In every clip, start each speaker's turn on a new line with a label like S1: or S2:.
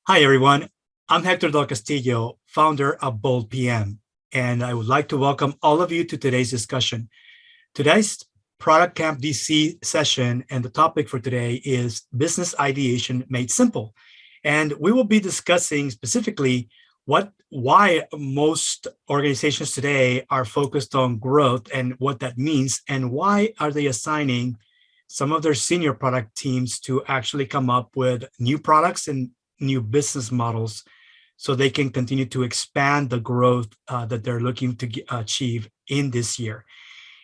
S1: Hi, everyone. I'm Hector Castillo, founder of BoldPM, and I would like to welcome all of you to today's discussion. Today's ProductCamp DC session and the topic for today is business ideation made simple. And we will be discussing specifically why most organizations today are focused on growth and what that means, and why are they assigning some of their senior product teams to actually come up with new products and new business models so they can continue to expand the growth that they're looking to achieve in this year.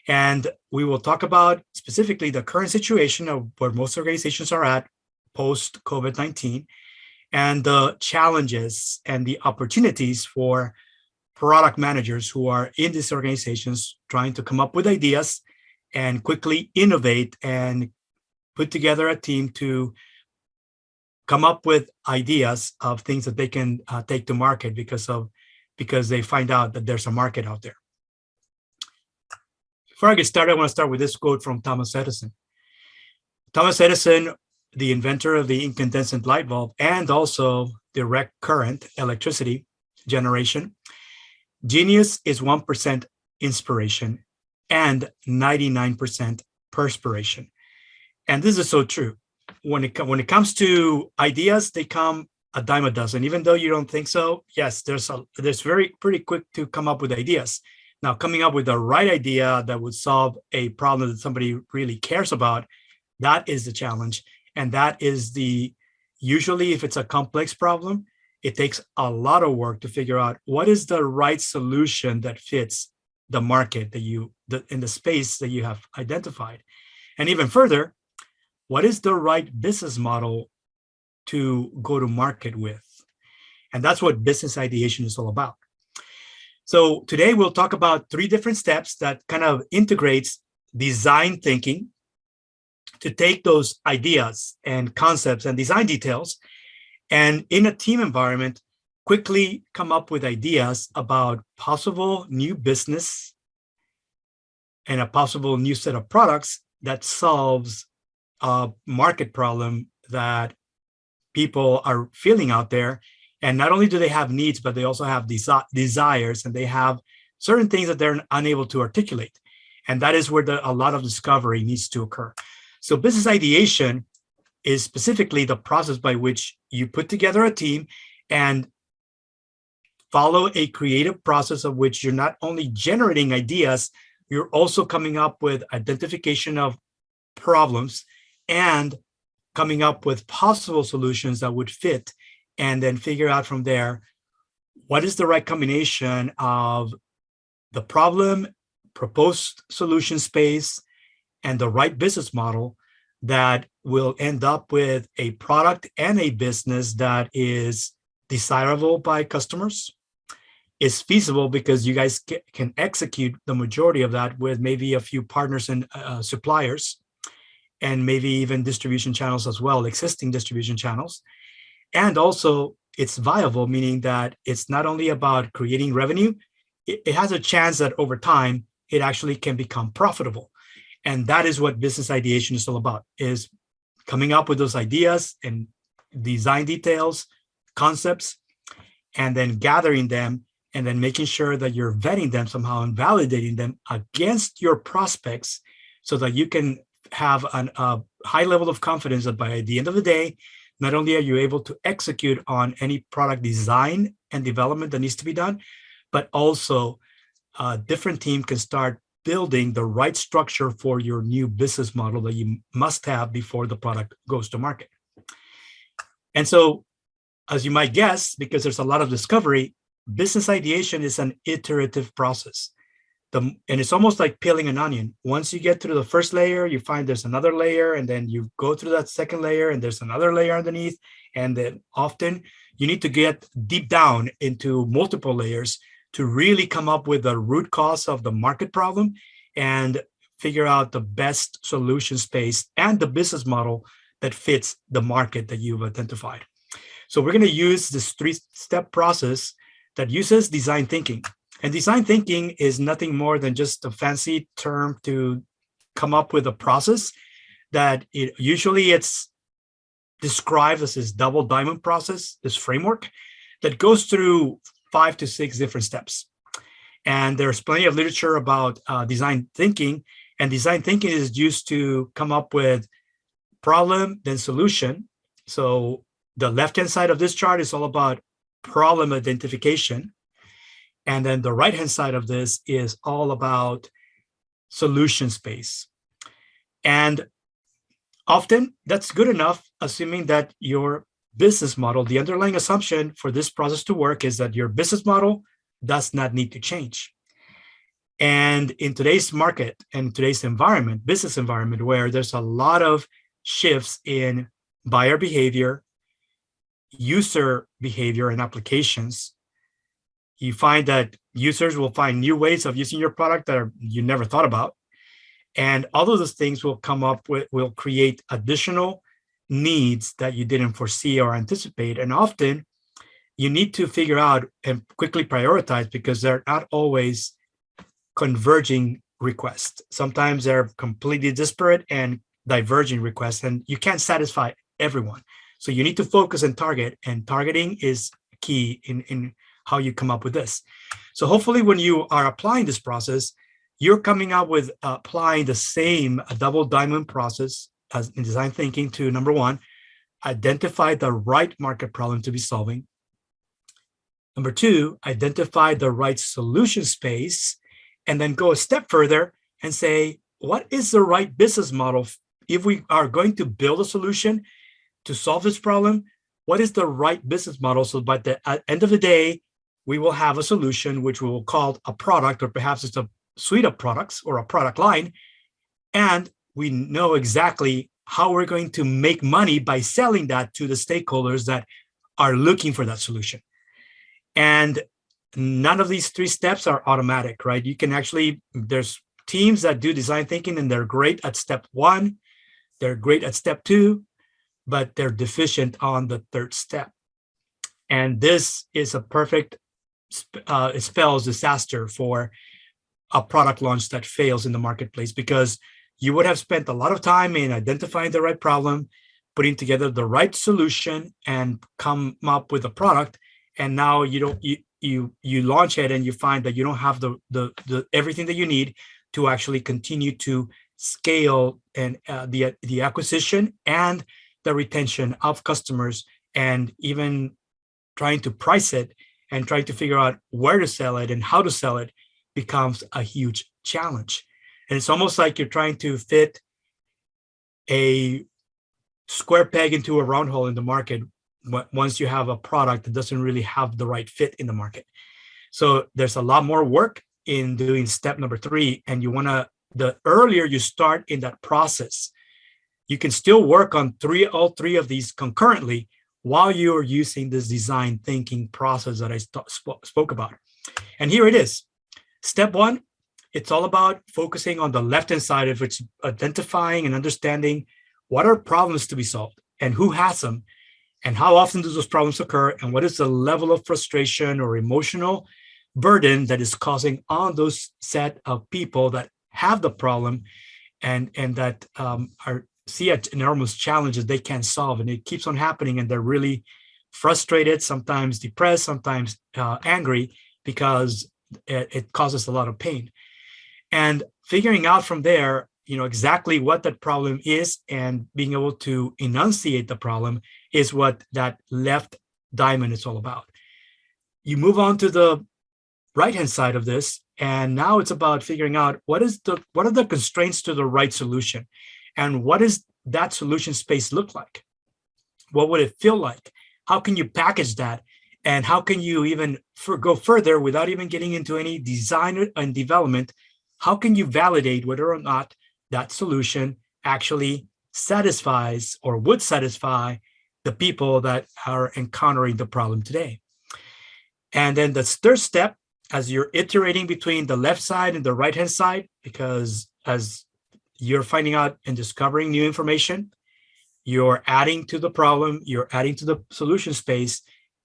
S1: And we will talk about specifically the current situation of where most organizations are at post COVID-19 and the challenges and the opportunities for product managers who are in these organizations trying to come up with ideas and quickly innovate and put together a team to come up with ideas of things that they can take to market because they find out that there's a market out there. Before I get started, I want to start with this quote from Thomas Edison. Thomas Edison, the inventor of the incandescent light bulb and also direct current electricity generation, genius is 1% inspiration and 99% perspiration. And this is so true. When it comes to ideas, they come a dime a dozen. Even though you don't think so, yes, there's pretty quick to come up with ideas. Now, coming up with the right idea that would solve a problem that somebody really cares about, that is the challenge. And that is usually if it's a complex problem, it takes a lot of work to figure out what is the right solution that fits the market in the space that you have identified. And even further, what is the right business model to go to market with? And that's what business ideation is all about. So today we'll talk about 3 different steps that kind of integrates design thinking to take those ideas and concepts and design details and in a team environment, quickly come up with ideas about possible new business and a possible new set of products that solves a market problem that people are feeling out there. And not only do they have needs, but they also have desires, and they have certain things that they're unable to articulate. And that is where a lot of discovery needs to occur. So business ideation is specifically the process by which you put together a team and follow a creative process of which you're not only generating ideas, you're also coming up with identification of problems and coming up with possible solutions that would fit, and then figure out from there what is the right combination of the problem, proposed solution space, and the right business model that will end up with a product and a business that is desirable by customers, is feasible because you guys can execute the majority of that with maybe a few partners and suppliers, and maybe even distribution channels as well, existing distribution channels. And also it's viable, meaning that it's not only about creating revenue, it has a chance that over time, it actually can become profitable. And that is what business ideation is all about, is coming up with those ideas and design details, concepts, and then gathering them, and then making sure that you're vetting them somehow and validating them against your prospects so that you can have a high level of confidence that by the end of the day, not only are you able to execute on any product design and development that needs to be done, but also a different team can start building the right structure for your new business model that you must have before the product goes to market. And so, as you might guess, because there's a lot of discovery, business ideation is an iterative process. And it's almost like peeling an onion. Once you get through the first layer, you find there's another layer, and then you go through that second layer, and there's another layer underneath. And then often you need to get deep down into multiple layers to really come up with the root cause of the market problem and figure out the best solution space and the business model that fits the market that you've identified. So we're going to use this 3-step process that uses design thinking. And design thinking is nothing more than just a fancy term to come up with a process that usually it's described as this double diamond process, this framework that goes through 5 to 6 different steps. And there's plenty of literature about design thinking, and design thinking is used to come up with problem, then solution. So the left-hand side of this chart is all about problem identification. And then the right-hand side of this is all about solution space. And often that's good enough, assuming that your business model, the underlying assumption for this process to work is that your business model does not need to change. And in today's market and today's environment, business environment, where there's a lot of shifts in buyer behavior, user behavior, and applications, you find that users will find new ways of using your product that you never thought about. And all of those things will come up with, will create additional needs that you didn't foresee or anticipate. And often you need to figure out and quickly prioritize, because they're not always converging requests. Sometimes they're completely disparate and diverging requests, and you can't satisfy everyone. So you need to focus and target, and targeting is key in how you come up with this. So hopefully when you are applying this process, you're coming up with applying the same double diamond process as in design thinking to, number one, identify the right market problem to be solving. Number two, identify the right solution space, and then go a step further and say, what is the right business model? If we are going to build a solution to solve this problem, what is the right business model? So by the end of the day, we will have a solution which we will call a product, or perhaps it's a suite of products or a product line. And we know exactly how we're going to make money by selling that to the stakeholders that are looking for that solution. And none of these 3 steps are automatic, right? You can actually, there's teams that do design thinking and they're great at step 1, they're great at step 2, but they're deficient on the 3rd step. And this is a perfect, it spells disaster for a product launch that fails in the marketplace, because you would have spent a lot of time in identifying the right problem, putting together the right solution, and come up with a product. And now you launch it and you find that you don't have the everything that you need to actually continue to scale and the acquisition and the retention of customers, and even trying to price it and trying to figure out where to sell it and how to sell it becomes a huge challenge. And it's almost like you're trying to fit a square peg into a round hole in the market once you have a product that doesn't really have the right fit in the market. So there's a lot more work in doing step number 3. And you want to, the earlier you start in that process, you can still work on all three of these concurrently while you're using this design thinking process that I spoke about. And here it is. Step 1, it's all about focusing on the left-hand side of which, identifying and understanding what are problems to be solved and who has them, and how often do those problems occur, and what is the level of frustration or emotional burden that is causing on those set of people that have the problem and that see an enormous challenge that they can't solve, and it keeps on happening, and they're really frustrated, sometimes depressed, sometimes angry, because it causes a lot of pain. And figuring out from there, exactly what that problem is and being able to enunciate the problem is what that left diamond is all about. You move on to the right-hand side of this, and now it's about figuring out what are the constraints to the right solution, and what does that solution space look like? What would it feel like? How can you package that? And how can you even go further without even getting into any design and development? How can you validate whether or not that solution actually satisfies or would satisfy the people that are encountering the problem today? And then the 3rd step, as you're iterating between the left side and the right-hand side, because as you're finding out and discovering new information, you're adding to the problem, you're adding to the solution space,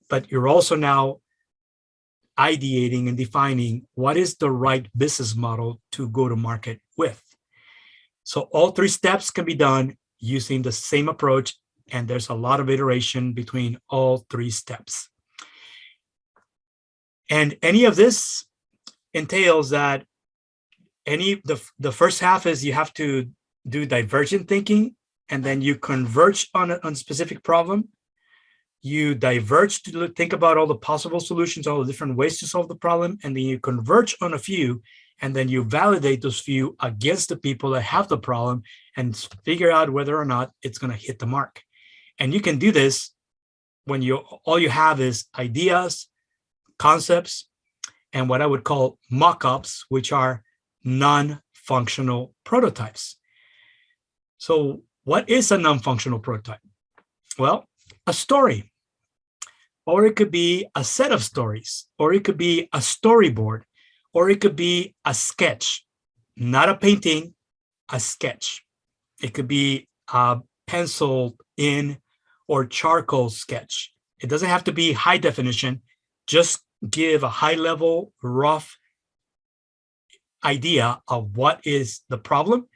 S1: but you're also now ideating and defining what is the right business model to go to market with. So all 3 steps can be done using the same approach, And there's a lot of iteration between all three steps. And any of this entails that the first half is you have to do divergent thinking, and then you converge on a specific problem. You diverge to think about all the possible solutions, all the different ways to solve the problem, and then you converge on a few, and then you validate those few against the people that have the problem and figure out whether or not it's going to hit the mark. And you can do this when all you have is ideas, concepts, and what I would call mock-ups, which are non-functional prototypes. So what is a non-functional prototype? Well, a story, or it could be a set of stories, or it could be a storyboard, or it could be a sketch, not a painting, a sketch. It could be a pencil in or charcoal sketch. It doesn't have to be high definition. Just give a high level, rough idea of what is the problem,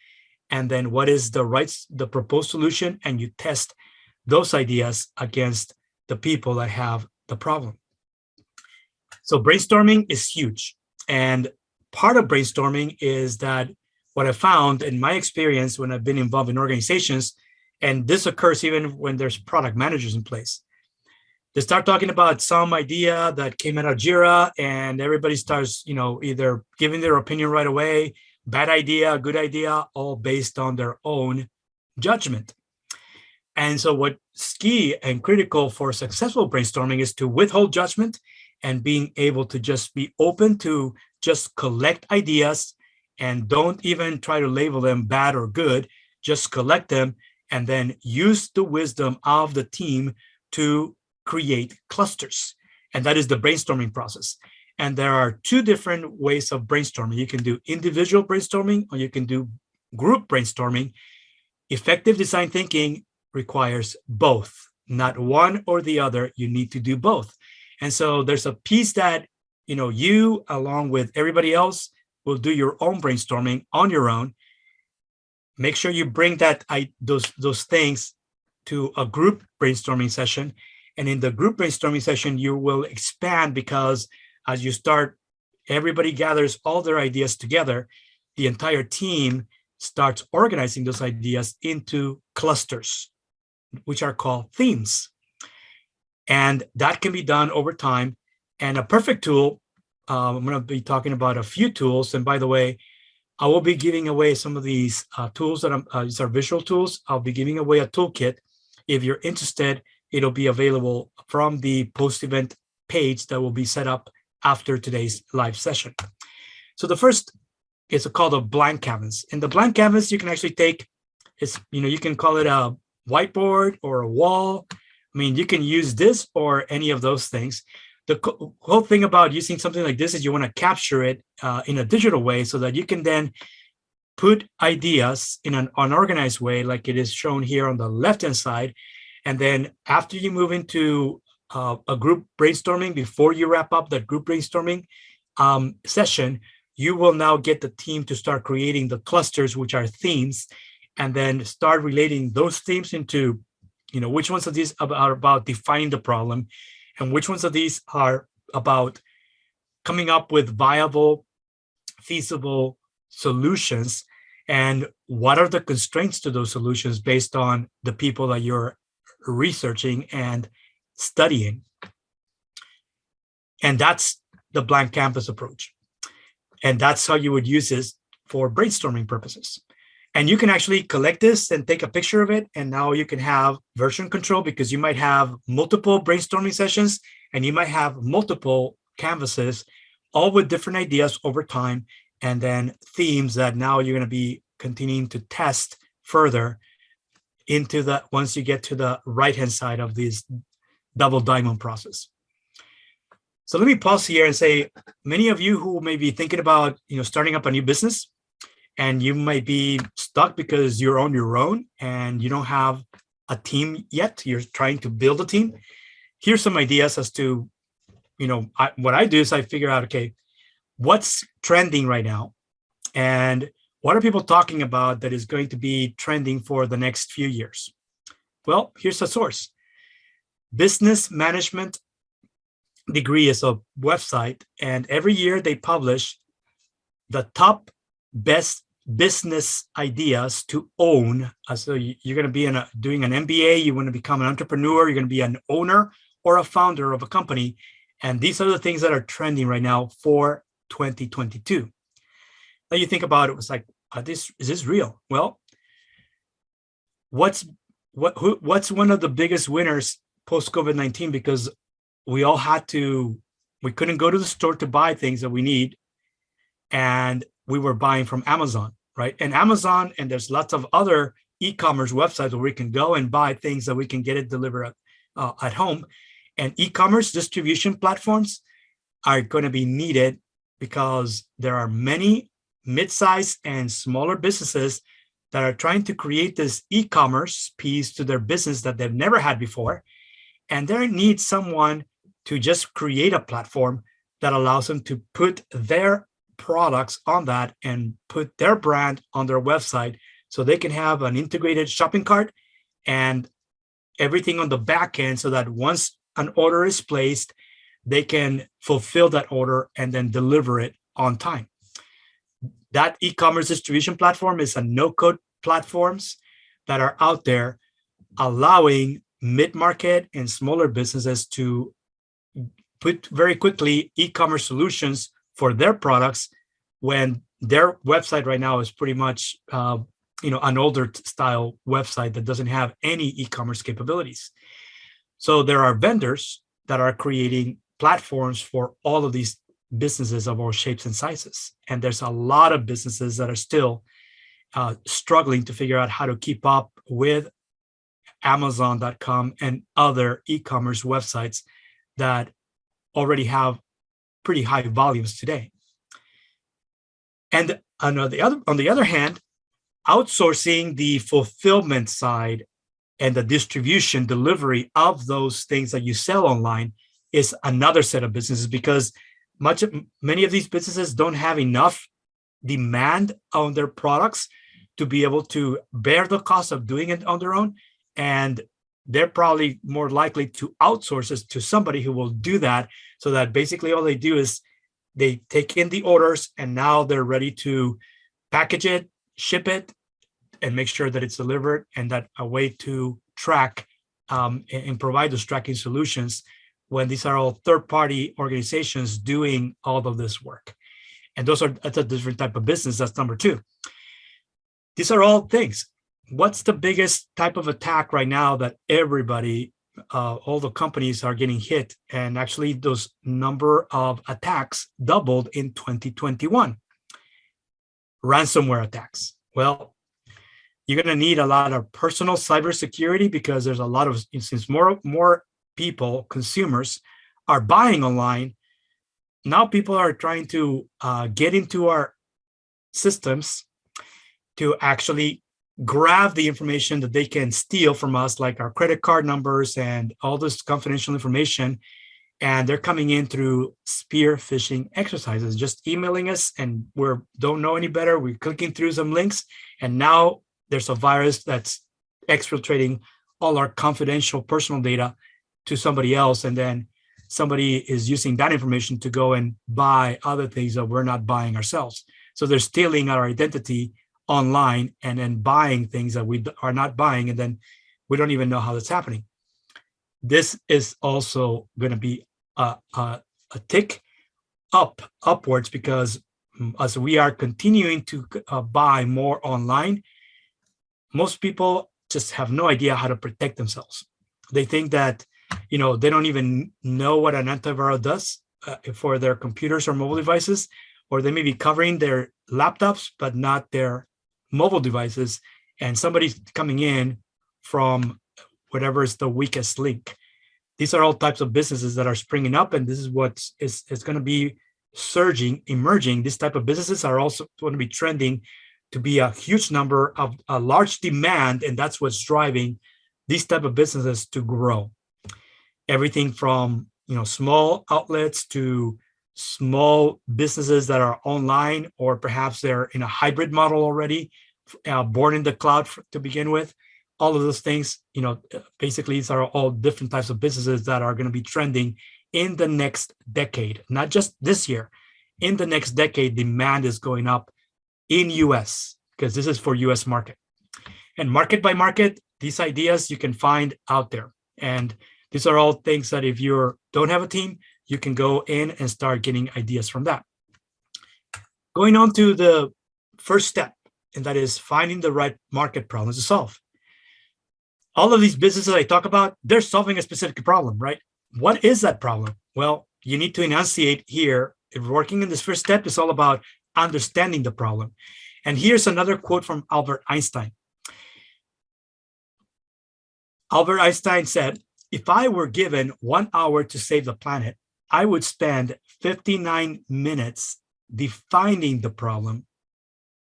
S1: and then what is the proposed solution, and you test those ideas against the people that have the problem. So brainstorming is huge. And part of brainstorming is that what I found in my experience when I've been involved in organizations, and this occurs even when there's product managers in place, they start talking about some idea that came out of Jira, and everybody starts, either giving their opinion right away, bad idea, good idea, all based on their own judgment. And so what's key and critical for successful brainstorming is to withhold judgment and being able to just be open to just collect ideas, and don't even try to label them bad or good, just collect them and then use the wisdom of the team to create clusters. And that is the brainstorming process. And there are two different ways of brainstorming. You can do individual brainstorming, or you can do group brainstorming. Effective design thinking requires both, not one or the other. You need to do both. And so there's a piece that, you, along with everybody else, will do your own brainstorming on your own. Make sure you bring those things to a group brainstorming session. And in the group brainstorming session, you will expand, because as you start, everybody gathers all their ideas together. The entire team starts organizing those ideas into clusters, which are called themes. And that can be done over time. And a perfect tool, I'm going to be talking about a few tools. And by the way, I will be giving away some of these tools these are visual tools. I'll be giving away a toolkit. If you're interested, it'll be available from the post-event page that will be set up after today's live session. So the first is called a blank canvas. And the blank canvas, you can actually take, you can call it a whiteboard or a wall. I mean, you can use this or any of those things. The whole thing about using something like this is you want to capture it in a digital way, so that you can then put ideas in an unorganized way, like it is shown here on the left-hand side. And then after you move into a group brainstorming, before you wrap up that group brainstorming session, you will now get the team to start creating the clusters, which are themes, and then start relating those themes into, which ones of these are about defining the problem, and which ones of these are about coming up with viable, feasible solutions, and what are the constraints to those solutions based on the people that you're researching and studying. And that's the blank canvas approach. And that's how you would use this for brainstorming purposes. And you can actually collect this and take a picture of it. And now you can have version control, because you might have multiple brainstorming sessions and you might have multiple canvases, all with different ideas over time, and then themes that now you're going to be continuing to test further into once you get to the right-hand side of this double diamond process. So let me pause here and say, many of you who may be thinking about, starting up a new business, and you might be stuck because you're on your own and you don't have a team yet, you're trying to build a team. Here's some ideas as to, what I do is I figure out, okay, what's trending right now? And what are people talking about that is going to be trending for the next few years? Well, here's a source. Business Management Degree is a website, and every year they publish the top best business ideas to own. So you're going to be doing an MBA, you want to become an entrepreneur, you're going to be an owner or a founder of a company. And these are the things that are trending right now for 2022. Now you think about it, it's like, is this real? Well, what's one of the biggest winners post COVID-19? Because we couldn't go to the store to buy things that we need, and we were buying from Amazon, right? And Amazon, and there's lots of other e-commerce websites where we can go and buy things that we can get it delivered at home. And e-commerce distribution platforms are going to be needed because there are many mid-sized and smaller businesses that are trying to create this e-commerce piece to their business that they've never had before. And they need someone to just create a platform that allows them to put their products on that and put their brand on their website, so they can have an integrated shopping cart and everything on the back end, so that once an order is placed, they can fulfill that order and then deliver it on time. That e-commerce distribution platform is a no-code platforms that are out there, allowing mid-market and smaller businesses to put very quickly e-commerce solutions for their products, when their website right now is pretty much an older style website that doesn't have any e-commerce capabilities. So there are vendors that are creating platforms for all of these businesses of all shapes and sizes. And there's a lot of businesses that are still struggling to figure out how to keep up with Amazon.com and other e-commerce websites that already have pretty high volumes today. And on the other hand, outsourcing the fulfillment side and the distribution delivery of those things that you sell online is another set of businesses, because many of these businesses don't have enough demand on their products to be able to bear the cost of doing it on their own. And they're probably more likely to outsource it to somebody who will do that, so that basically all they do is they take in the orders, and now they're ready to package it, ship it, and make sure that it's delivered, and that a way to track and provide those tracking solutions when these are all third-party organizations doing all of this work. And that's a different type of business. That's number two. These are all things. What's the biggest type of attack right now that everybody, all the companies are getting hit? And actually those number of attacks doubled in 2021. Ransomware attacks. Well, you're going to need a lot of personal cybersecurity, because there's a lot of, since more people, consumers, are buying online. Now people are trying to get into our systems to actually grab the information that they can steal from us, like our credit card numbers and all this confidential information. And they're coming in through spear phishing exercises, just emailing us, and we don't know any better. We're clicking through some links, and now there's a virus that's exfiltrating all our confidential personal data to somebody else. And then somebody is using that information to go and buy other things that we're not buying ourselves. So they're stealing our identity online and then buying things that we are not buying, and then we don't even know how that's happening. This is also going to be a tick upwards, because as we are continuing to buy more online, most people just have no idea how to protect themselves. They think that, they don't even know what an antivirus does for their computers or mobile devices, or they may be covering their laptops, but not their mobile devices. And somebody's coming in from whatever is the weakest link. These are all types of businesses that are springing up, and this is what is going to be surging, emerging. These type of businesses are also going to be trending to be a huge number of a large demand, and that's what's driving these type of businesses to grow. Everything from small outlets to small businesses that are online, or perhaps they're in a hybrid model already, born in the cloud to begin with, all of those things, basically these are all different types of businesses that are going to be trending in the next decade, not just this year. In the next decade, demand is going up in US because this is for US market. And market by market, these ideas you can find out there. And these are all things that if you don't have a team, you can go in and start getting ideas from that. Going on to the first step, and that is finding the right market problems to solve. All of these businesses I talk about, they're solving a specific problem, right? What is that problem? Well, you need to enunciate here. If working in this first step is all about understanding the problem. And here's another quote from Albert Einstein. Albert Einstein said, "If I were given 1 hour to save the planet, I would spend 59 minutes defining the problem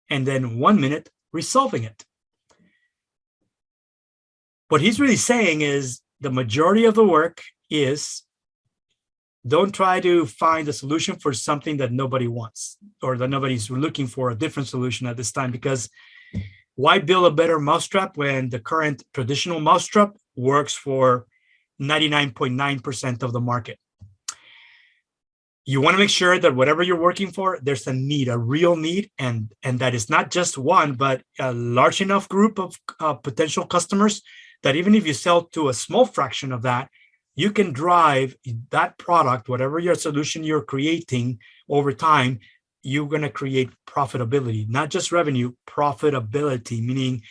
S1: and then 1 minute resolving it." What he's really saying is the majority of the work is don't try to find a solution for something that nobody wants or that nobody's looking for a different solution at this time, because why build a better mousetrap when the current traditional mousetrap works for 99.9% of the market? You want to make sure that whatever you're working for, there's a need, a real need, and that is not just one, but a large enough group of potential customers that even if you sell to a small fraction of that, you can drive that product, whatever your solution you're creating over time, you're going to create profitability, not just revenue, profitability, meaning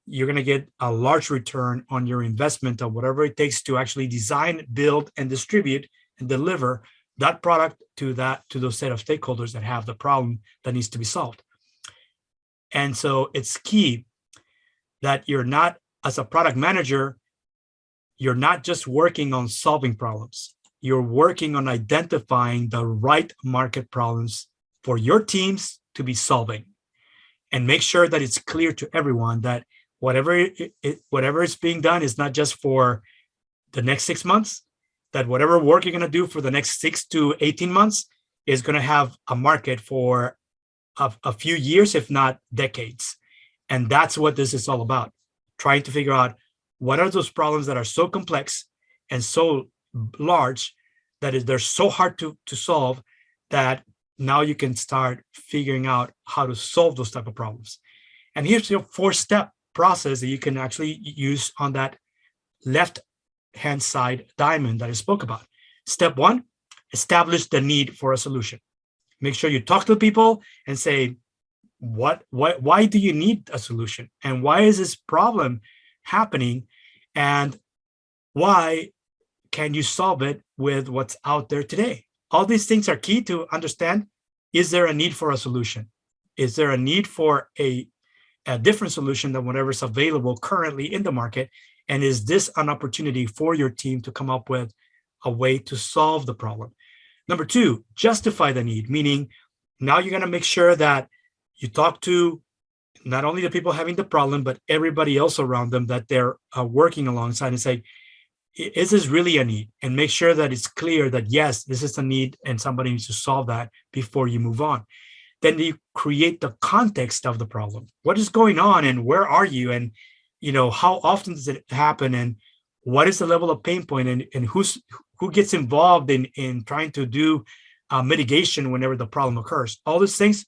S1: you're going to get a large return on your investment of whatever it takes to actually design, build, and distribute and deliver that product to those set of stakeholders that have the problem that needs to be solved. And so it's key that you're not, as a product manager, you're not just working on solving problems. You're working on identifying the right market problems for your teams to be solving, and make sure that it's clear to everyone that whatever is being done is not just for the next 6 months, that whatever work you're going to do for the next 6 to 18 months is going to have a market for a few years, if not decades. And that's what this is all about, trying to figure out what are those problems that are so complex and so large that they're so hard to solve, that now you can start figuring out how to solve those type of problems. And here's your 4-step process that you can actually use on that left-hand side diamond that I spoke about. Step 1, establish the need for a solution. Make sure you talk to people and say, why do you need a solution? And why is this problem happening? And why can you solve it with what's out there today? All these things are key to understand. Is there a need for a solution? Is there a need for a different solution than whatever's available currently in the market? And is this an opportunity for your team to come up with a way to solve the problem? Number 2, justify the need, meaning now you're going to make sure that you talk to not only the people having the problem, but everybody else around them that they're working alongside, and say, is this really a need? And make sure that it's clear that, yes, this is a need and somebody needs to solve that before you move on. Then you create the context of the problem. What is going on and where are you? And, how often does it happen? And what is the level of pain point? And who gets involved in trying to do mitigation whenever the problem occurs? All these things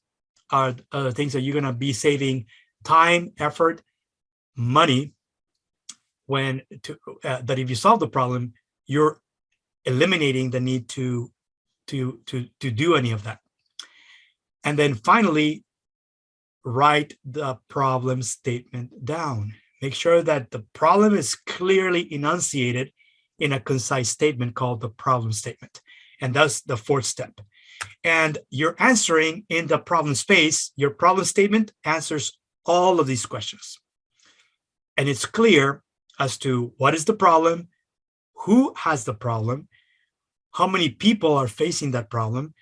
S1: are the things that you're going to be saving time, effort, money, that if you solve the problem, you're eliminating the need to do any of that. And then finally, write the problem statement down. Make sure that the problem is clearly enunciated in a concise statement called the problem statement. And that's the 4th step. And you're answering in the problem space. Your problem statement answers all of these questions. And it's clear as to what is the problem, who has the problem, how many people are facing that problem,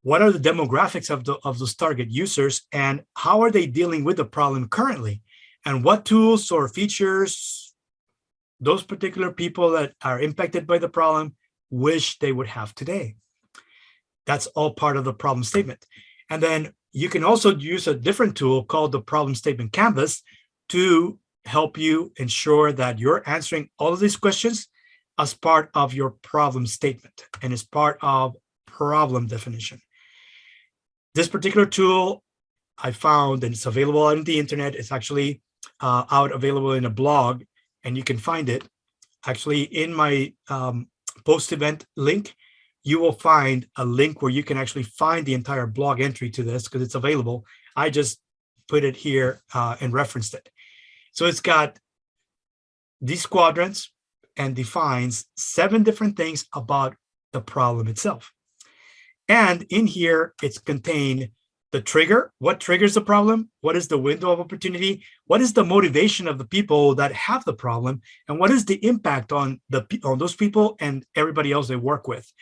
S1: what are the demographics of those target users, and how are they dealing with the problem currently, and what tools or features those particular people that are impacted by the problem wish they would have today. That's all part of the problem statement. And then you can also use a different tool called the problem statement canvas to help you ensure that you're answering all of these questions as part of your problem statement and as part of problem definition. This particular tool I found, and it's available on the internet. It's actually available in a blog, and you can find it. Actually, in my post-event link, you will find a link where you can actually find the entire blog entry to this because it's available. I just put it here and referenced it. So it's got these quadrants and defines 7 different things about the problem itself. And in here, it's contained the trigger, what triggers the problem, what is the window of opportunity, what is the motivation of the people that have the problem, and what is the impact on those people and everybody else they work with.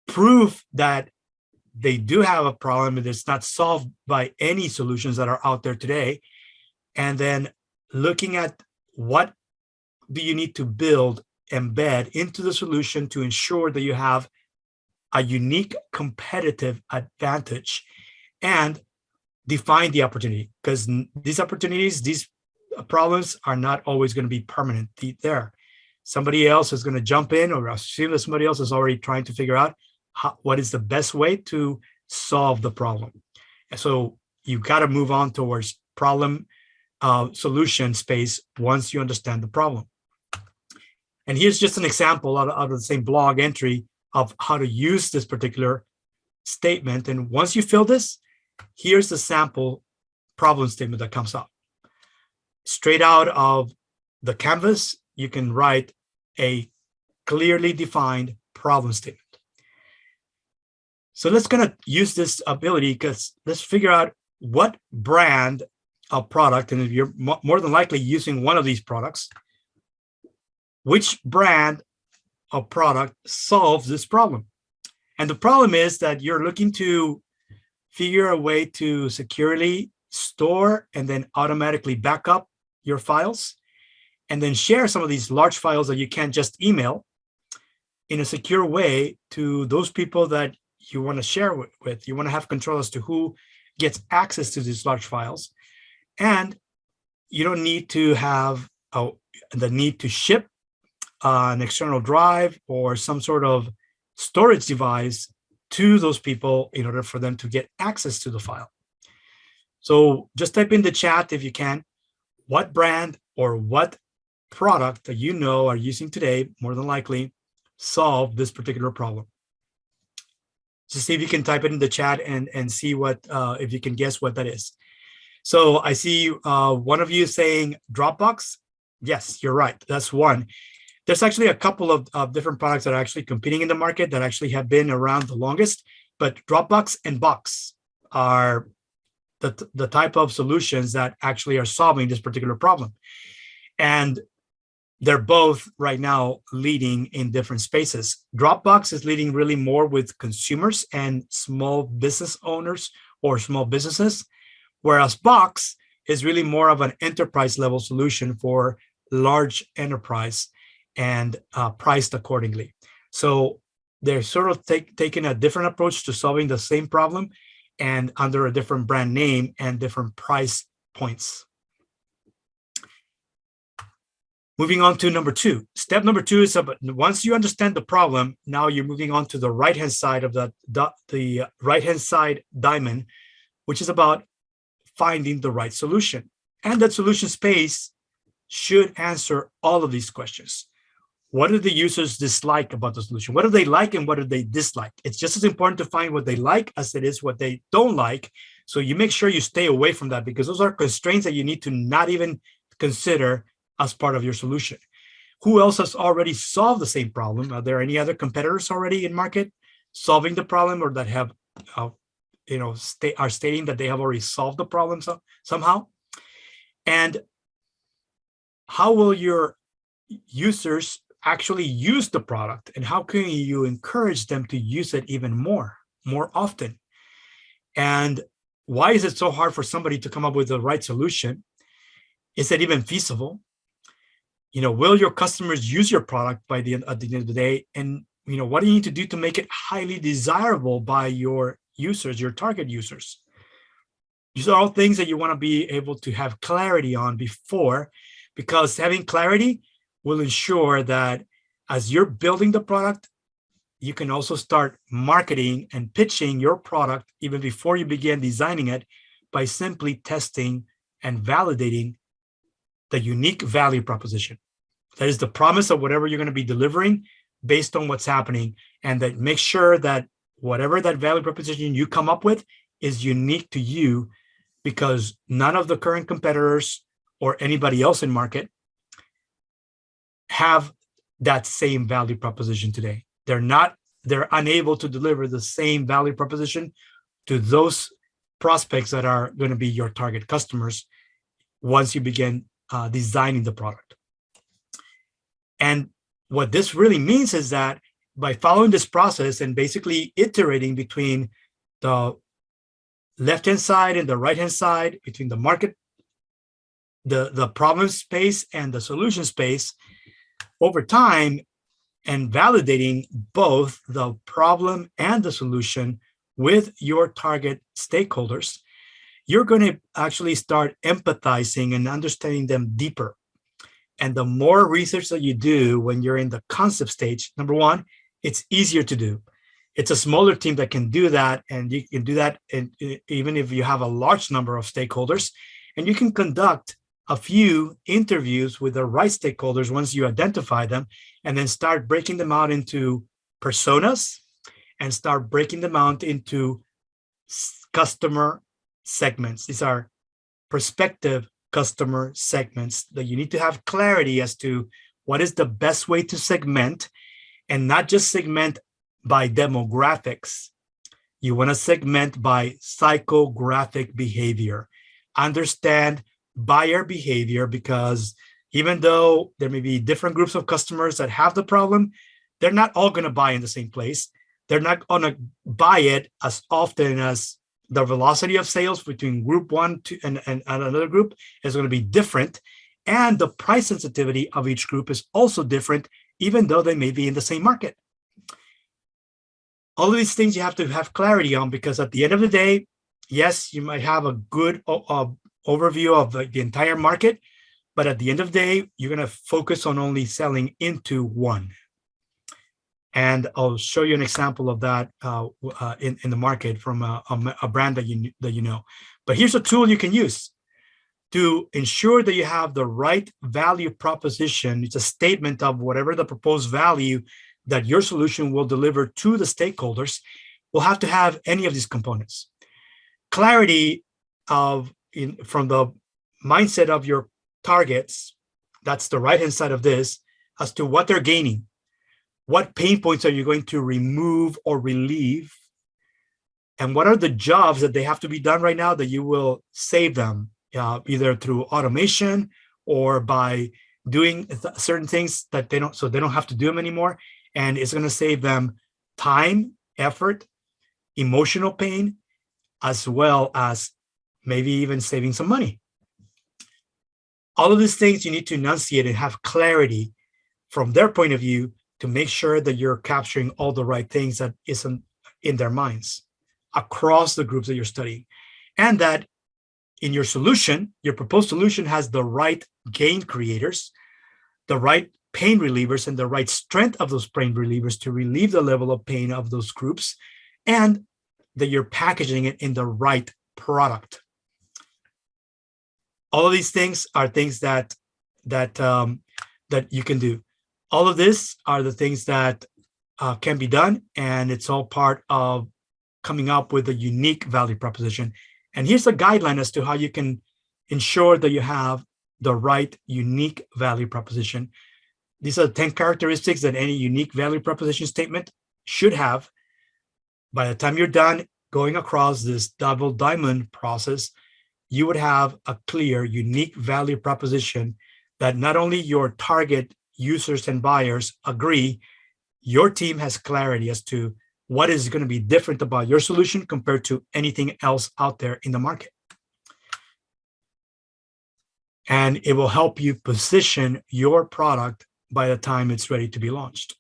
S1: Proof that they do have a problem and it's not solved by any solutions that are out there today. And then looking at what do you need to build, embed into the solution to ensure that you have a unique competitive advantage, and define the opportunity, because these opportunities, these problems are not always going to be permanent there. Somebody else is going to jump in, or assume that somebody else is already trying to figure out what is the best way to solve the problem. And so you've got to move on towards problem solution space once you understand the problem. And here's just an example out of the same blog entry of how to use this particular statement. And once you fill this, here's the sample problem statement that comes up. Straight out of the canvas, you can write a clearly defined problem statement. So let's kind of use this ability, because let's figure out what brand of product, and if you're more than likely using one of these products, which brand of product solves this problem. And the problem is that you're looking to figure a way to securely store and then automatically back up your files, and then share some of these large files that you can't just email in a secure way to those people that you want to share with. You want to have control as to who gets access to these large files. And you don't need to have the need to ship an external drive or some sort of storage device to those people in order for them to get access to the file. So just type in the chat if you can, what brand or what product that you know are using today, more than likely, solve this particular problem. Just see if you can type it in the chat and see what, if you can guess what that is. So I see one of you saying Dropbox. Yes, you're right. That's one. There's actually a couple of different products that are actually competing in the market that actually have been around the longest, but Dropbox and Box are the type of solutions that actually are solving this particular problem. And they're both right now leading in different spaces. Dropbox is leading really more with consumers and small business owners or small businesses, whereas Box is really more of an enterprise level solution for large enterprise and priced accordingly. So they're sort of taking a different approach to solving the same problem and under a different brand name and different price points. Moving on to number 2. Step number 2 is about, once you understand the problem, now you're moving on to the right-hand side of the right-hand side diamond, which is about finding the right solution. And that solution space should answer all of these questions. What do the users dislike about the solution? What do they like and what do they dislike? It's just as important to find what they like as it is what they don't like. So you make sure you stay away from that, because those are constraints that you need to not even consider as part of your solution. Who else has already solved the same problem? Are there any other competitors already in market solving the problem, or that have, are stating that they have already solved the problem somehow? And how will your users actually use the product, and how can you encourage them to use it even more often? And why is it so hard for somebody to come up with the right solution? Is it even feasible? Will your customers use your product at the end of the day? And what do you need to do to make it highly desirable by your users, your target users? These are all things that you want to be able to have clarity on before, because having clarity will ensure that as you're building the product, you can also start marketing and pitching your product even before you begin designing it by simply testing and validating the unique value proposition. That is the promise of whatever you're going to be delivering based on what's happening, and that make sure that whatever that value proposition you come up with is unique to you, because none of the current competitors or anybody else in market have that same value proposition today. They're unable to deliver the same value proposition to those prospects that are going to be your target customers once you begin designing the product. And what this really means is that by following this process and basically iterating between the left-hand side and the right-hand side, between the market, the problem space and the solution space over time, and validating both the problem and the solution with your target stakeholders, you're going to actually start empathizing and understanding them deeper. And the more research that you do when you're in the concept stage, number one, it's easier to do. It's a smaller team that can do that, and you can do that even if you have a large number of stakeholders, and you can conduct a few interviews with the right stakeholders once you identify them, and then start breaking them out into personas and start breaking them out into customer segments. These are prospective customer segments that you need to have clarity as to what is the best way to segment, and not just segment by demographics. You want to segment by psychographic behavior. Understand buyer behavior, because even though there may be different groups of customers that have the problem, they're not all going to buy in the same place. They're not going to buy it as often as the velocity of sales between group one and another group is going to be different. And the price sensitivity of each group is also different, even though they may be in the same market. All of these things you have to have clarity on, because at the end of the day, yes, you might have a good overview of the entire market, but at the end of the day, you're going to focus on only selling into one. And I'll show you an example of that in the market from a brand that you know. But here's a tool you can use to ensure that you have the right value proposition. It's a statement of whatever the proposed value that your solution will deliver to the stakeholders. Will have to have any of these components. Clarity from the mindset of your targets, that's the right-hand side of this, as to what they're gaining. What pain points are you going to remove or relieve? And what are the jobs that they have to be done right now that you will save them, either through automation or by doing certain things that they don't have to do them anymore. And it's going to save them time, effort, emotional pain, as well as maybe even saving some money. All of these things you need to enunciate and have clarity from their point of view to make sure that you're capturing all the right things that isn't in their minds across the groups that you're studying. And that in your solution, your proposed solution has the right gain creators, the right pain relievers, and the right strength of those pain relievers to relieve the level of pain of those groups, and that you're packaging it in the right product. All of these things are things that you can do. All of this are the things that can be done, and it's all part of coming up with a unique value proposition. And here's a guideline as to how you can ensure that you have the right unique value proposition. These are the 10 characteristics that any unique value proposition statement should have. By the time you're done going across this double diamond process, you would have a clear, unique value proposition that not only your target users and buyers agree, your team has clarity as to what is going to be different about your solution compared to anything else out there in the market. And it will help you position your product by the time it's ready to be launched.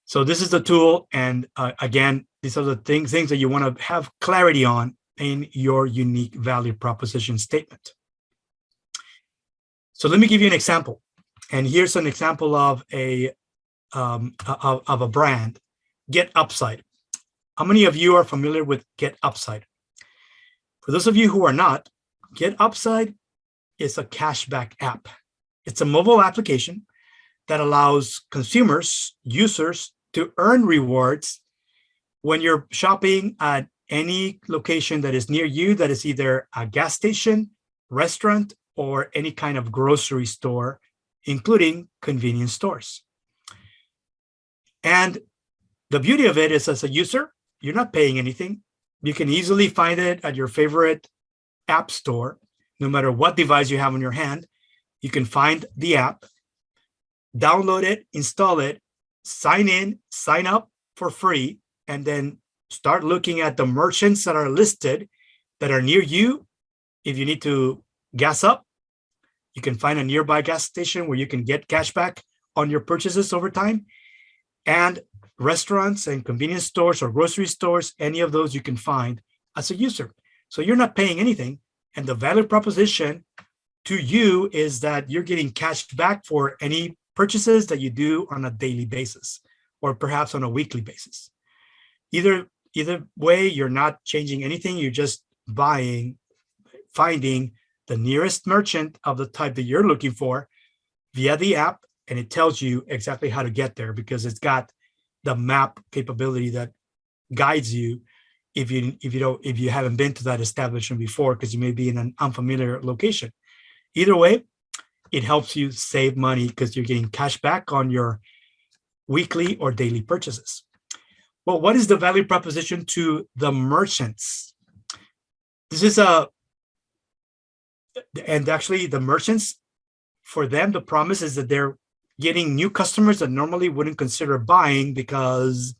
S1: So this is the tool. And again, these are the things that you want to have clarity on in your unique value proposition statement. So let me give you an example. And here's an example of a brand, Get Upside. How many of you are familiar with Get Upside? For those of you who are not, Get Upside is a cashback app. It's a mobile application that allows consumers, users, to earn rewards when you're shopping at any location that is near you, that is either a gas station, restaurant, or any kind of grocery store, including convenience stores. And the beauty of it is, as a user, you're not paying anything. You can easily find it at your favorite app store, no matter what device you have on your hand. You can find the app, download it, install it, sign in, sign up for free, and then start looking at the merchants that are listed that are near you. If you need to gas up, you can find a nearby gas station where you can get cash back on your purchases over time. And restaurants and convenience stores or grocery stores, any of those you can find as a user. So you're not paying anything. And the value proposition to you is that you're getting cash back for any purchases that you do on a daily basis, or perhaps on a weekly basis. Either way, you're not changing anything. You're just finding the nearest merchant of the type that you're looking for via the app, and it tells you exactly how to get there because it's got the map capability that guides you if you haven't been to that establishment before, because you may be in an unfamiliar location. Either way, it helps you save money because you're getting cash back on your weekly or daily purchases. Well, what is the value proposition to the merchants? And actually the merchants, for them, the promise is that they're getting new customers that normally wouldn't consider buying because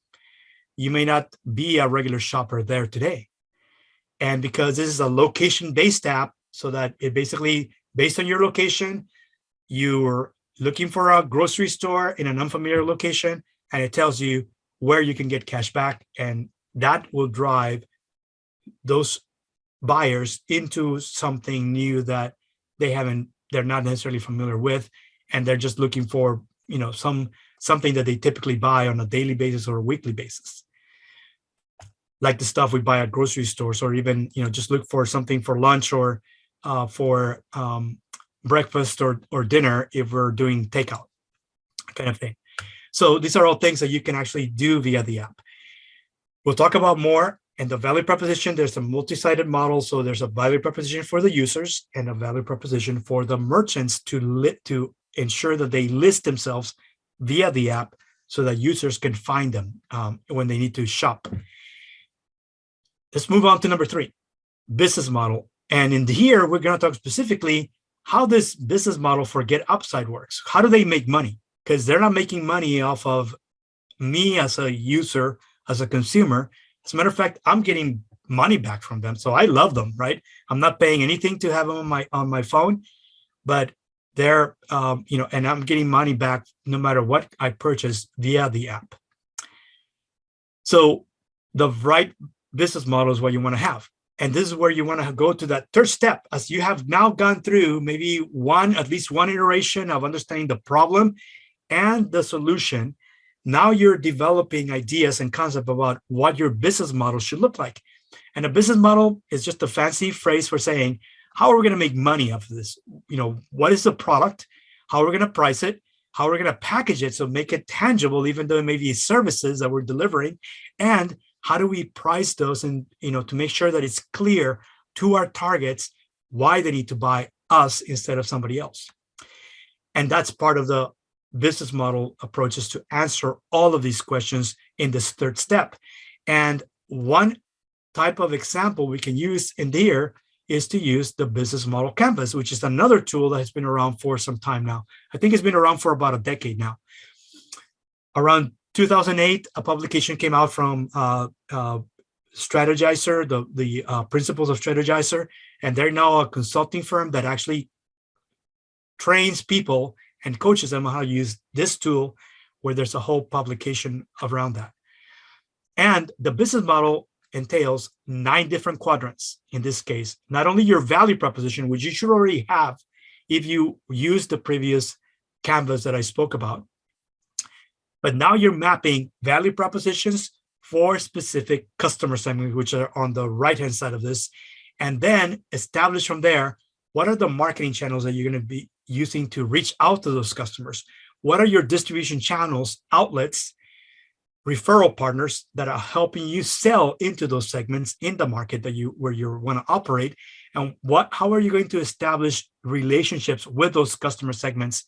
S1: you may not be a regular shopper there today. And because this is a location-based app, so that it basically, based on your location, you're looking for a grocery store in an unfamiliar location, and it tells you where you can get cash back, and that will drive those buyers into something new that they're not necessarily familiar with, and they're just looking for, something that they typically buy on a daily basis or a weekly basis, like the stuff we buy at grocery stores, or even just look for something for lunch or for breakfast or dinner if we're doing takeout kind of thing. So these are all things that you can actually do via the app. We'll talk about more. And the value proposition, there's a multi-sided model. So there's a value proposition for the users and a value proposition for the merchants to ensure that they list themselves via the app so that users can find them when they need to shop. Let's move on to number 3, business model. And in here, we're going to talk specifically how this business model for Get Upside works. How do they make money? Because they're not making money off of me as a user, as a consumer. As a matter of fact, I'm getting money back from them. So I love them, right? I'm not paying anything to have them on my phone, but they're, and I'm getting money back no matter what I purchase via the app. So the right business model is what you want to have. And this is where you want to go to that third step, as you have now gone through maybe at least one iteration of understanding the problem and the solution. Now you're developing ideas and concepts about what your business model should look like. And a business model is just a fancy phrase for saying, how are we going to make money off of this? What is the product? How are we going to price it? How are we going to package it so make it tangible, even though it may be services that we're delivering? And how do we price those and, to make sure that it's clear to our targets why they need to buy us instead of somebody else? And that's part of the business model approaches to answer all of these questions in this third step. And one type of example we can use in here is to use the business model canvas, which is another tool that has been around for some time now. I think it's been around for about a decade now. Around 2008, a publication came out from Strategizer, the principles of Strategizer, and they're now a consulting firm that actually trains people and coaches them on how to use this tool, where there's a whole publication around that. And the business model entails 9 different quadrants in this case. Not only your value proposition, which you should already have if you use the previous canvas that I spoke about, but now you're mapping value propositions for specific customer segments, which are on the right-hand side of this, and then establish from there, what are the marketing channels that you're going to be using to reach out to those customers? What are your distribution channels, outlets, referral partners that are helping you sell into those segments in the market that where you want to operate? And how are you going to establish relationships with those customer segments,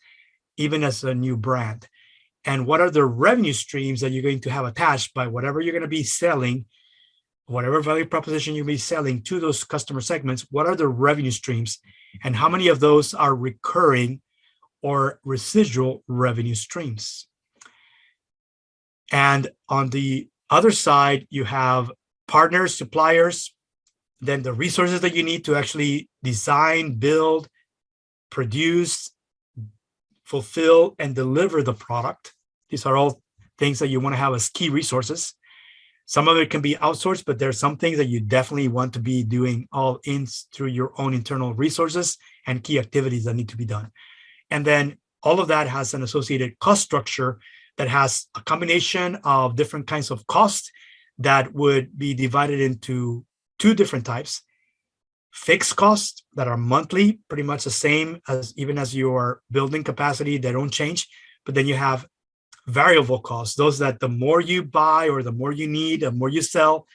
S1: even as a new brand? And what are the revenue streams that you're going to have attached by whatever you're going to be selling, whatever value proposition you'll be selling to those customer segments? What are the revenue streams, and how many of those are recurring or residual revenue streams? And on the other side, you have partners, suppliers, then the resources that you need to actually design, build, produce, fulfill, and deliver the product. These are all things that you want to have as key resources. Some of it can be outsourced, but there's some things that you definitely want to be doing all in through your own internal resources and key activities that need to be done. And then all of that has an associated cost structure that has a combination of different kinds of costs that would be divided into 2 different types. Fixed costs that are monthly, pretty much the same as even as your building capacity, they don't change. But then you have variable costs, those that the more you buy or the more you need, the more you sell,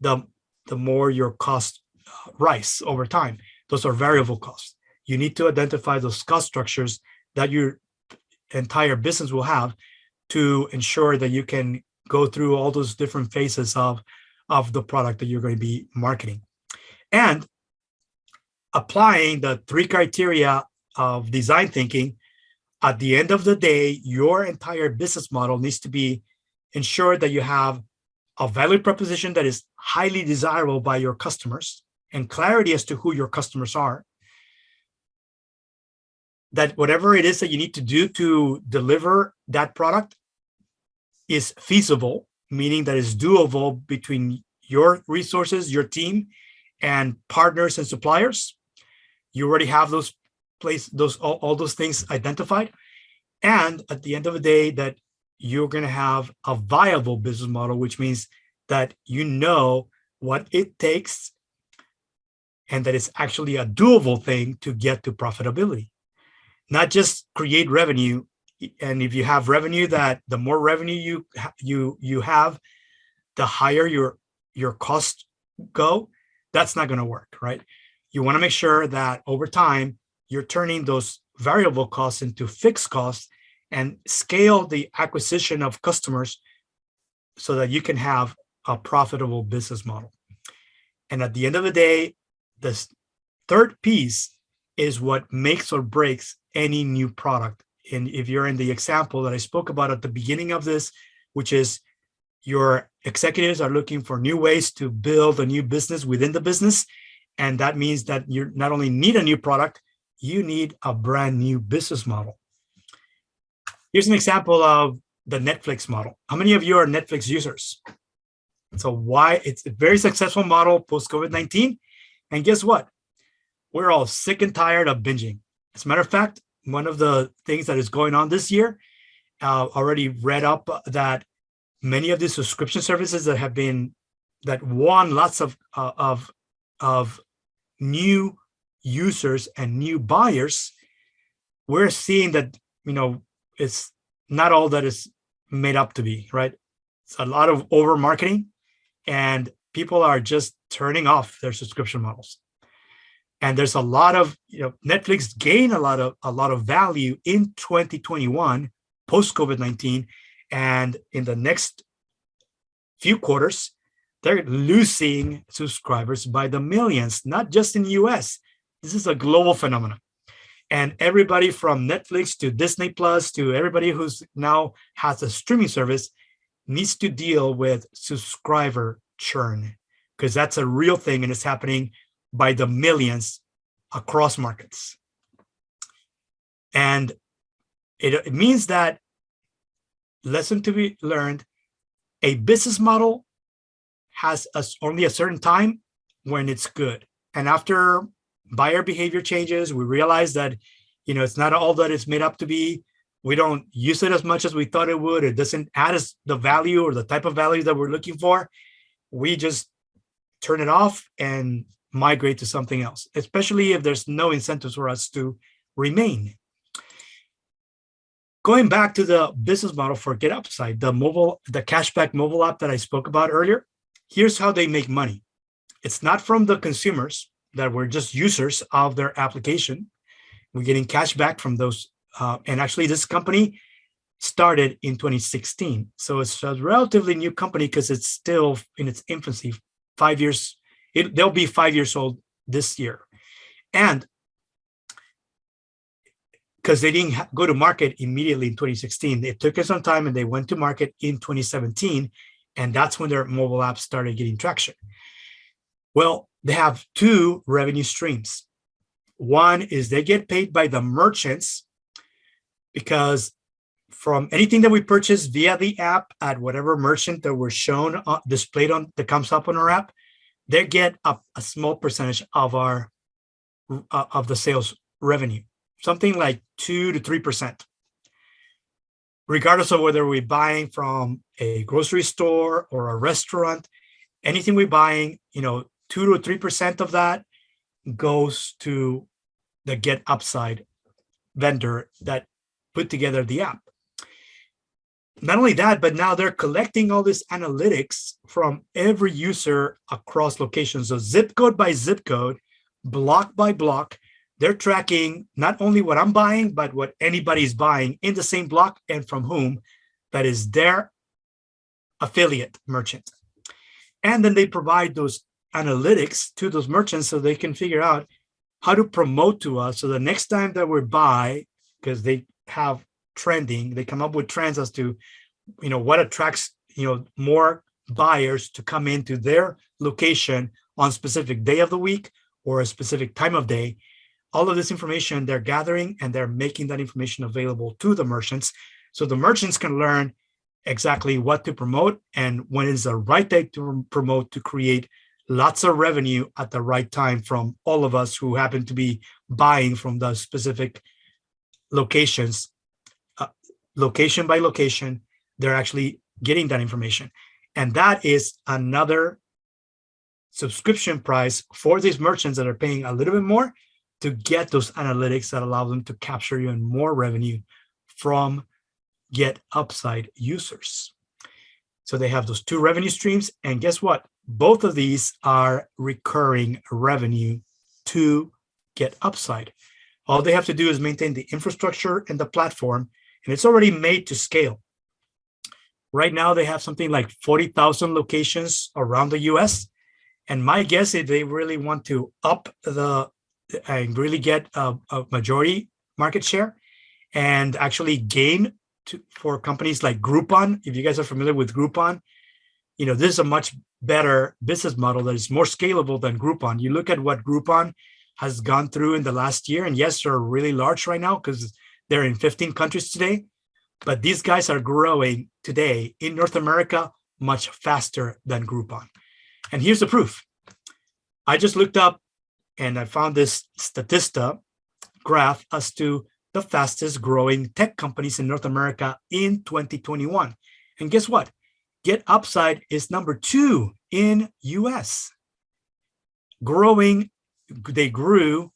S1: the more your costs rise over time. Those are variable costs. You need to identify those cost structures that your entire business will have to ensure that you can go through all those different phases of the product that you're going to be marketing. And applying the 3 criteria of design thinking, at the end of the day, your entire business model needs to be ensured that you have a value proposition that is highly desirable by your customers and clarity as to who your customers are. That whatever it is that you need to do to deliver that product is feasible, meaning that it's doable between your resources, your team, and partners and suppliers. You already have all those things identified. And at the end of the day, that you're going to have a viable business model, which means that you know what it takes and that it's actually a doable thing to get to profitability. Not just create revenue. And if you have revenue, that the more revenue you have, the higher your costs go. That's not going to work, right? You want to make sure that over time, you're turning those variable costs into fixed costs and scale the acquisition of customers so that you can have a profitable business model. And at the end of the day, this third piece is what makes or breaks any new product. And if you're in the example that I spoke about at the beginning of this, which is your executives are looking for new ways to build a new business within the business. And that means that you not only need a new product, you need a brand new business model. Here's an example of the Netflix model. How many of you are Netflix users? So why it's a very successful model post-COVID-19. And guess what? We're all sick and tired of binging. As a matter of fact, one of the things that is going on this year, already read up that many of the subscription services that won lots of new users and new buyers, we're seeing that, it's not all that is made up to be, right? It's a lot of over marketing and people are just turning off their subscription models. And there's a lot of, Netflix gained a lot of value in 2021 post COVID-19, and in the next few quarters, they're losing subscribers by the millions, not just in the US. This is a global phenomenon. And everybody from Netflix to Disney Plus to everybody who's now has a streaming service needs to deal with subscriber churn, because that's a real thing and it's happening by the millions across markets. And it means that, lesson to be learned, a business model has only a certain time when it's good. And after buyer behavior changes, we realize that, it's not all that it's made up to be. We don't use it as much as we thought it would. It doesn't add us the value or the type of value that we're looking for. We just turn it off and migrate to something else, especially if there's no incentives for us to remain. Going back to the business model for Get Upside, the cashback mobile app that I spoke about earlier, here's how they make money. It's not from the consumers that were just users of their application. We're getting cash back from those. And actually, this company started in 2016. So it's a relatively new company because it's still in its infancy. 5 years, they'll be 5 years old this year. And because they didn't go to market immediately in 2016, it took us some time and they went to market in 2017. And that's when their mobile app started getting traction. Well, they have two revenue streams. One is they get paid by the merchants, because from anything that we purchase via the app at whatever merchant that we're shown displayed on that comes up on our app, they get a small percentage of our of the sales revenue, something like 2 to 3%, regardless of whether we're buying from a grocery store or a restaurant. Anything we're buying, 2 to 3% of that goes to the Get Upside vendor that put together the app. Not only that, but now they're collecting all this analytics from every user across locations. So zip code by zip code, block by block, they're tracking not only what I'm buying, but what anybody's buying in the same block and from whom. That is their affiliate merchant. And then they provide those analytics to those merchants so they can figure out how to promote to us. So the next time that we buy, because they have trending, they come up with trends as to, what attracts, more buyers to come into their location on specific day of the week or a specific time of day. All of this information they're gathering, and they're making that information available to the merchants. So the merchants can learn exactly what to promote and when is the right day to promote, to create lots of revenue at the right time from all of us who happen to be buying from the specific locations. Location by location, they're actually getting that information. And that is another subscription price for these merchants that are paying a little bit more to get those analytics that allow them to capture even more revenue from Get Upside users. So they have those two revenue streams. And guess what? Both of these are recurring revenue to Get Upside. All they have to do is maintain the infrastructure and the platform, and it's already made to scale. Right now, they have something like 40,000 locations around the US. And my guess is they really want to up and really get a majority market share and actually gain for companies like Groupon. If you guys are familiar with Groupon, this is a much better business model that is more scalable than Groupon. You look at what Groupon has gone through in the last year, and yes, they're really large right now because they're in 15 countries today, but these guys are growing today in North America much faster than Groupon. And here's the proof. I just looked up and I found this Statista graph as to the fastest growing tech companies in North America in 2021. And guess what? Get Upside is number 2 in US. They grew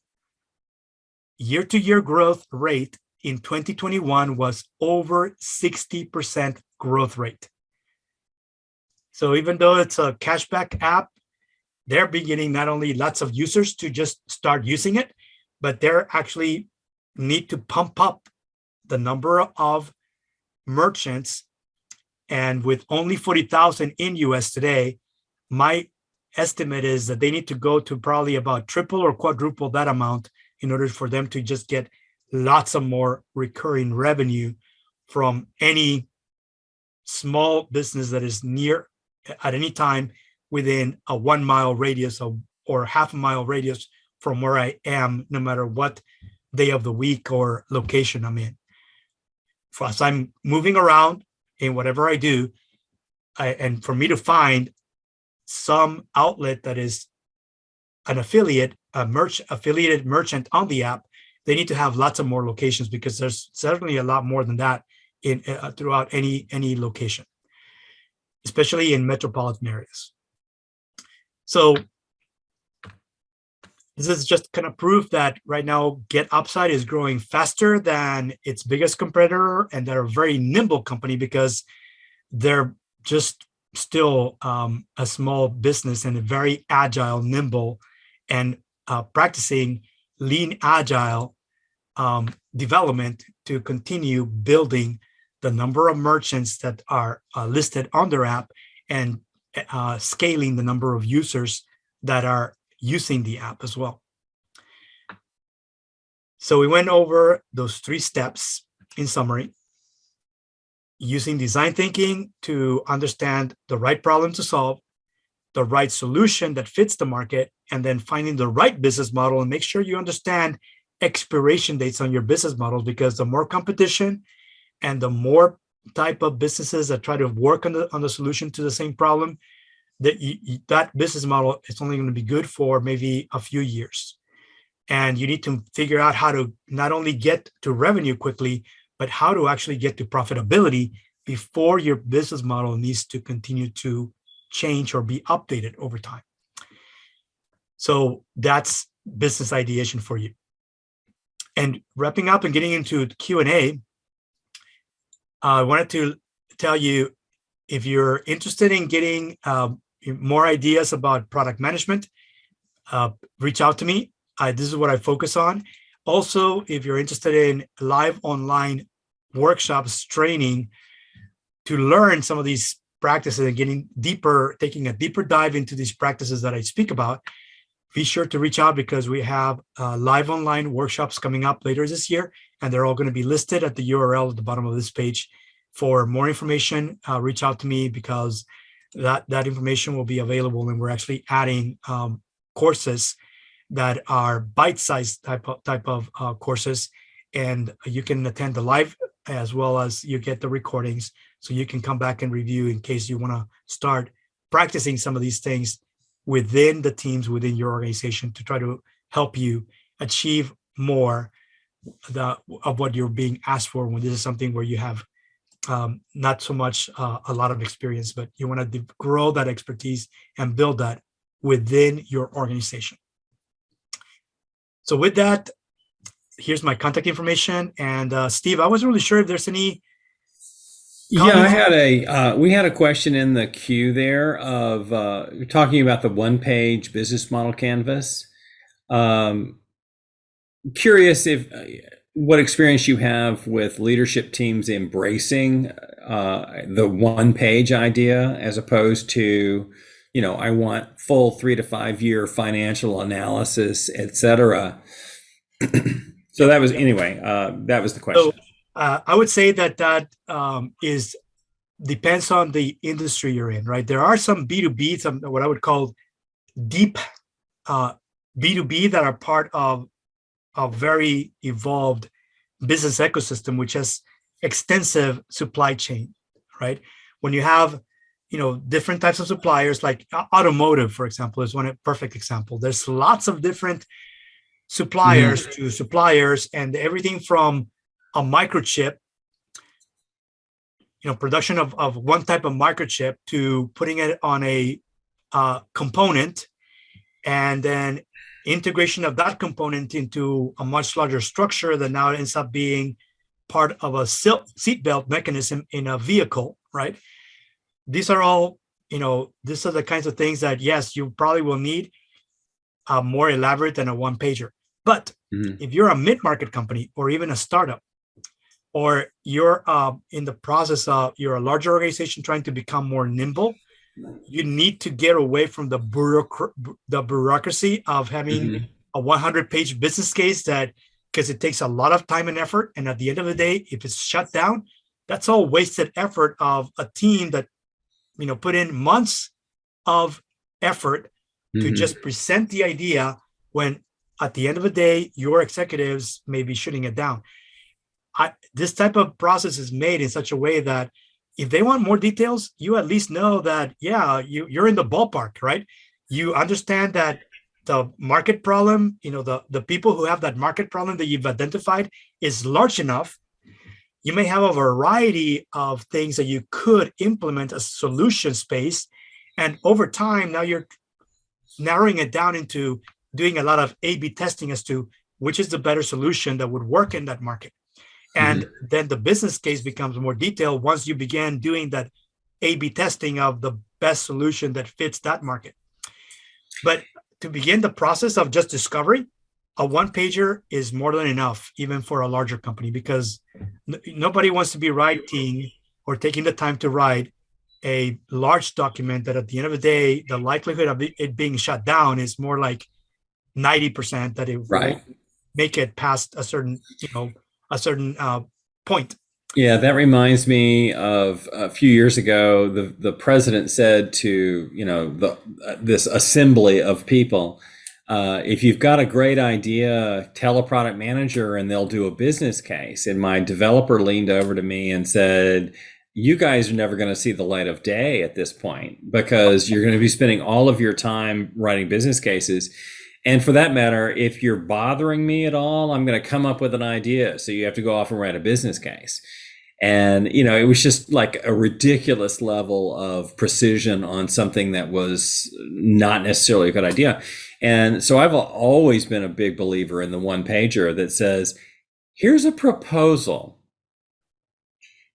S1: year-to-year growth rate in 2021 was over 60% growth rate. So even though it's a cashback app, they're beginning not only lots of users to just start using it, but they're actually need to pump up the number of merchants. And with only 40,000 in US today, my estimate is that they need to go to probably about triple or quadruple that amount in order for them to just get lots of more recurring revenue from any small business that is near at any time within a 1 mile radius or half a mile radius from where I am, no matter what day of the week or location I'm in. As I'm moving around in whatever I do, and for me to find some outlet that is an affiliated merchant on the app, they need to have lots of more locations, because there's certainly a lot more than that in throughout any location, especially in metropolitan areas. So this is just kind of proof that right now GetUpside is growing faster than its biggest competitor, and they're a very nimble company because they're just still a small business and a very agile, nimble, and practicing lean agile development to continue building the number of merchants that are listed on their app, and scaling the number of users that are using the app as well. So we went over those 3 steps in summary: using design thinking to understand the right problem to solve, the right solution that fits the market, and then finding the right business model. And make sure you understand expiration dates on your business models, because the more competition and the more type of businesses that try to work on the solution to the same problem, that business model is only going to be good for maybe a few years. And you need to figure out how to not only get to revenue quickly, but how to actually get to profitability before your business model needs to continue to change or be updated over time. So that's business ideation for you. And wrapping up and getting into Q&A, I wanted to tell you, if you're interested in getting more ideas about product management, reach out to me. This is what I focus on. Also, if you're interested in live online workshops, training to learn some of these practices and getting deeper, taking a deeper dive into these practices that I speak about, be sure to reach out, because we have live online workshops coming up later this year, and they're all going to be listed at the URL at the bottom of this page. For more information, reach out to me, because that information will be available, and we're actually adding courses that are bite-sized type of courses, and you can attend the live as well as you get the recordings, so you can come back and review in case you want to start practicing some of these things within the teams within your organization to try to help you achieve more of what you're being asked for, when this is something where you have not so much a lot of experience, but you want to grow that expertise and build that within your organization. So with that, here's my contact information. And Steve, I wasn't really sure if there's any comments.
S2: Yeah, we had a question in the queue there of talking about the one-page business model canvas. Curious if what experience you have with leadership teams embracing the one-page idea, as opposed to, I want full 3 to 5 year financial analysis, etc. So that was the question.
S1: So I would say that depends on the industry you're in, right? There are some B2B, some what I would call deep B2B that are part of a very evolved business ecosystem, which has extensive supply chain, right? When you have, different types of suppliers, like automotive, for example, is one perfect example. There's lots of different suppliers to suppliers, and everything from a microchip, production of one type of microchip, to putting it on a component, and then integration of that component into a much larger structure that now ends up being part of a seatbelt mechanism in a vehicle, right? These are all, these are the kinds of things that, yes, you probably will need more elaborate than a one-pager. But if you're a mid-market company, or even a startup, or you're in the process of, you're a larger organization trying to become more nimble, you need to get away from the bureaucracy of having a 100-page business case, because it takes a lot of time and effort. And at the end of the day, if it's shut down, that's all wasted effort of a team that, put in months of effort to just present the idea, when at the end of the day, your executives may be shutting it down. This type of process is made in such a way that if they want more details, you at least know that, yeah, you're in the ballpark, right? You understand that the market problem, the people who have that market problem that you've identified is large enough. You may have a variety of things that you could implement as solution space. And over time, now you're narrowing it down into doing a lot of A/B testing as to which is the better solution that would work in that market. And then the business case becomes more detailed once you begin doing that A/B testing of the best solution that fits that market. But to begin the process of just discovery, a one-pager is more than enough, even for a larger company, because nobody wants to be writing or taking the time to write a large document that at the end of the day, the likelihood of it being shut down is more like 90% that it
S2: Right.
S1: won't make it past a certain, point.
S2: Yeah, that reminds me of a few years ago, the president said to, this assembly of people, if you've got a great idea, tell a product manager and they'll do a business case. And my developer leaned over to me and said, you guys are never going to see the light of day at this point, because you're going to be spending all of your time writing business cases. And for that matter, if you're bothering me at all, I'm going to come up with an idea. So you have to go off and write a business case. And, it was just like a ridiculous level of precision on something that was not necessarily a good idea. And so I've always been a big believer in the one pager that says, here's a proposal.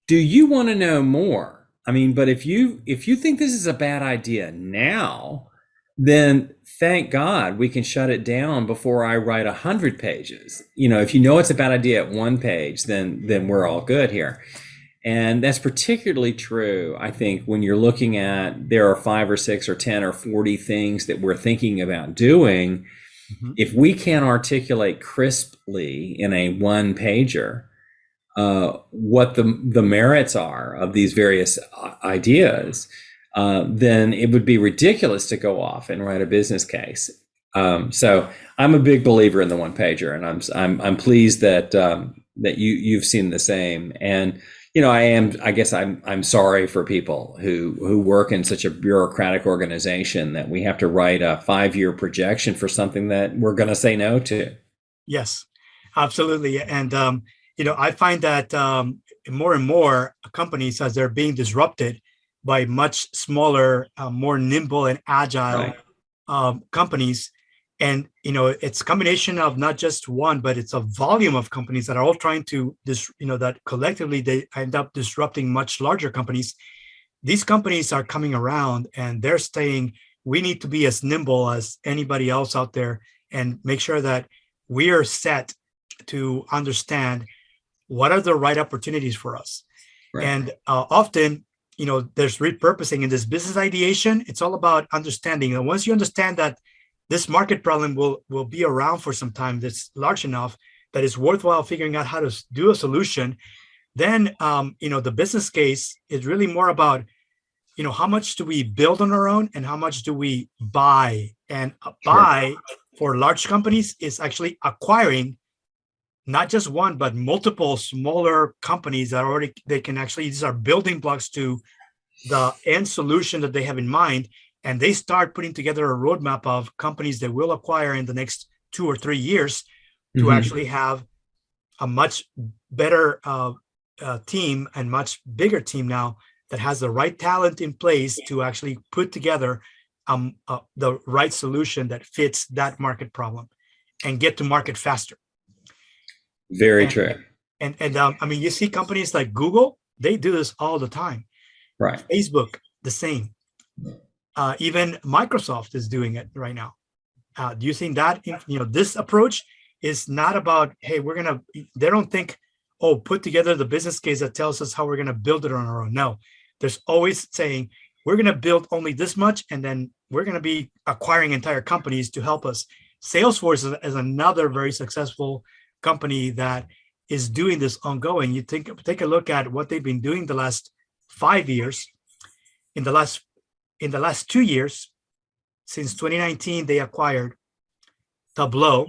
S2: Do you want to know more? I mean, but if you think this is a bad idea now, then thank God we can shut it down before I write 100 pages. If you know it's a bad idea at one page, then we're all good here. And that's particularly true, I think, when you're looking at there are 5 or 6 or 10 or 40 things that we're thinking about doing. Mm-hmm. If we can't articulate crisply in a one pager what the merits are of these various ideas, then it would be ridiculous to go off and write a business case. So I'm a big believer in the one pager, and I'm pleased that you've seen the same. And I'm sorry for people who work in such a bureaucratic organization that we have to write a 5-year projection for something that we're going to say no to.
S1: Yes, absolutely. And I find that more and more companies, as they're being disrupted by much smaller, more nimble and agile companies. And, it's a combination of not just one, but it's a volume of companies that are all trying to that collectively they end up disrupting much larger companies. These companies are coming around and they're saying, we need to be as nimble as anybody else out there and make sure that we are set to understand what are the right opportunities for us. Right. And often, there's repurposing in this business ideation. It's all about understanding. And once you understand that this market problem will be around for some time, that's large enough that it's worthwhile figuring out how to do a solution, then, the business case is really more about, how much do we build on our own and how much do we buy? And buy for large companies is actually acquiring not just one, but multiple smaller companies that these are building blocks to the end solution that they have in mind. And they start putting together a roadmap of companies that will acquire in the next 2 or 3 years to actually have a much better team and much bigger team now that has the right talent in place to actually put together the right solution that fits that market problem and get to market faster.
S2: Very true.
S1: And you see companies like Google, they do this all the time.
S2: Right.
S1: Facebook, the same. Even Microsoft is doing it right now. Do you think that, this approach is not about, hey, they don't think, put together the business case that tells us how we're going to build it on our own. No, there's always saying, we're going to build only this much, and then we're going to be acquiring entire companies to help us. Salesforce is another very successful company that is doing this ongoing. You take a look at what they've been doing the last 5 years. In the last 2 years, since 2019, they acquired Tableau.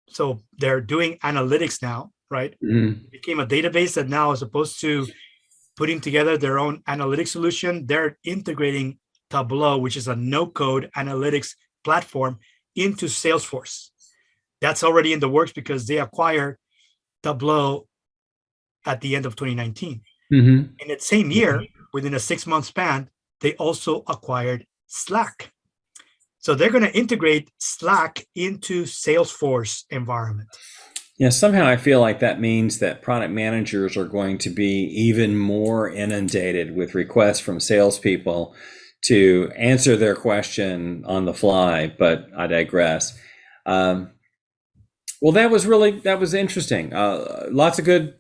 S1: So they're doing analytics now, right? Mm-hmm. It became a database that now is supposed to putting together their own analytics solution. They're integrating Tableau, which is a no-code analytics platform, into Salesforce. That's already in the works because they acquired Tableau at the end of 2019.
S2: Mm-hmm.
S1: In that same year, within a 6-month span, they also acquired Slack. So they're going to integrate Slack into Salesforce environment.
S2: Yeah, somehow I feel like that means that product managers are going to be even more inundated with requests from salespeople to answer their question on the fly, but I digress. Well, that was interesting. Lots of good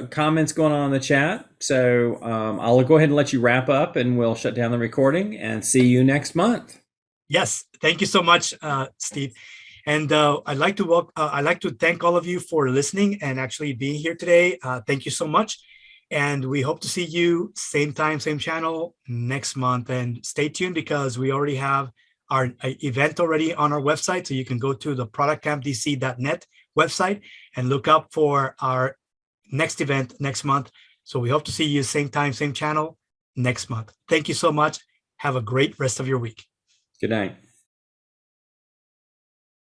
S2: comments going on in the chat. So I'll go ahead and let you wrap up, and we'll shut down the recording and see you next month.
S1: Yes, thank you so much, Steve. And I'd like to thank all of you for listening and actually being here today. Thank you so much. And we hope to see you same time, same channel next month. And stay tuned because we already have our event already on our website. So you can go to the productcampdc.net website and look up for our next event next month. So we hope to see you same time, same channel next month. Thank you so much. Have a great rest of your week.
S2: Good night.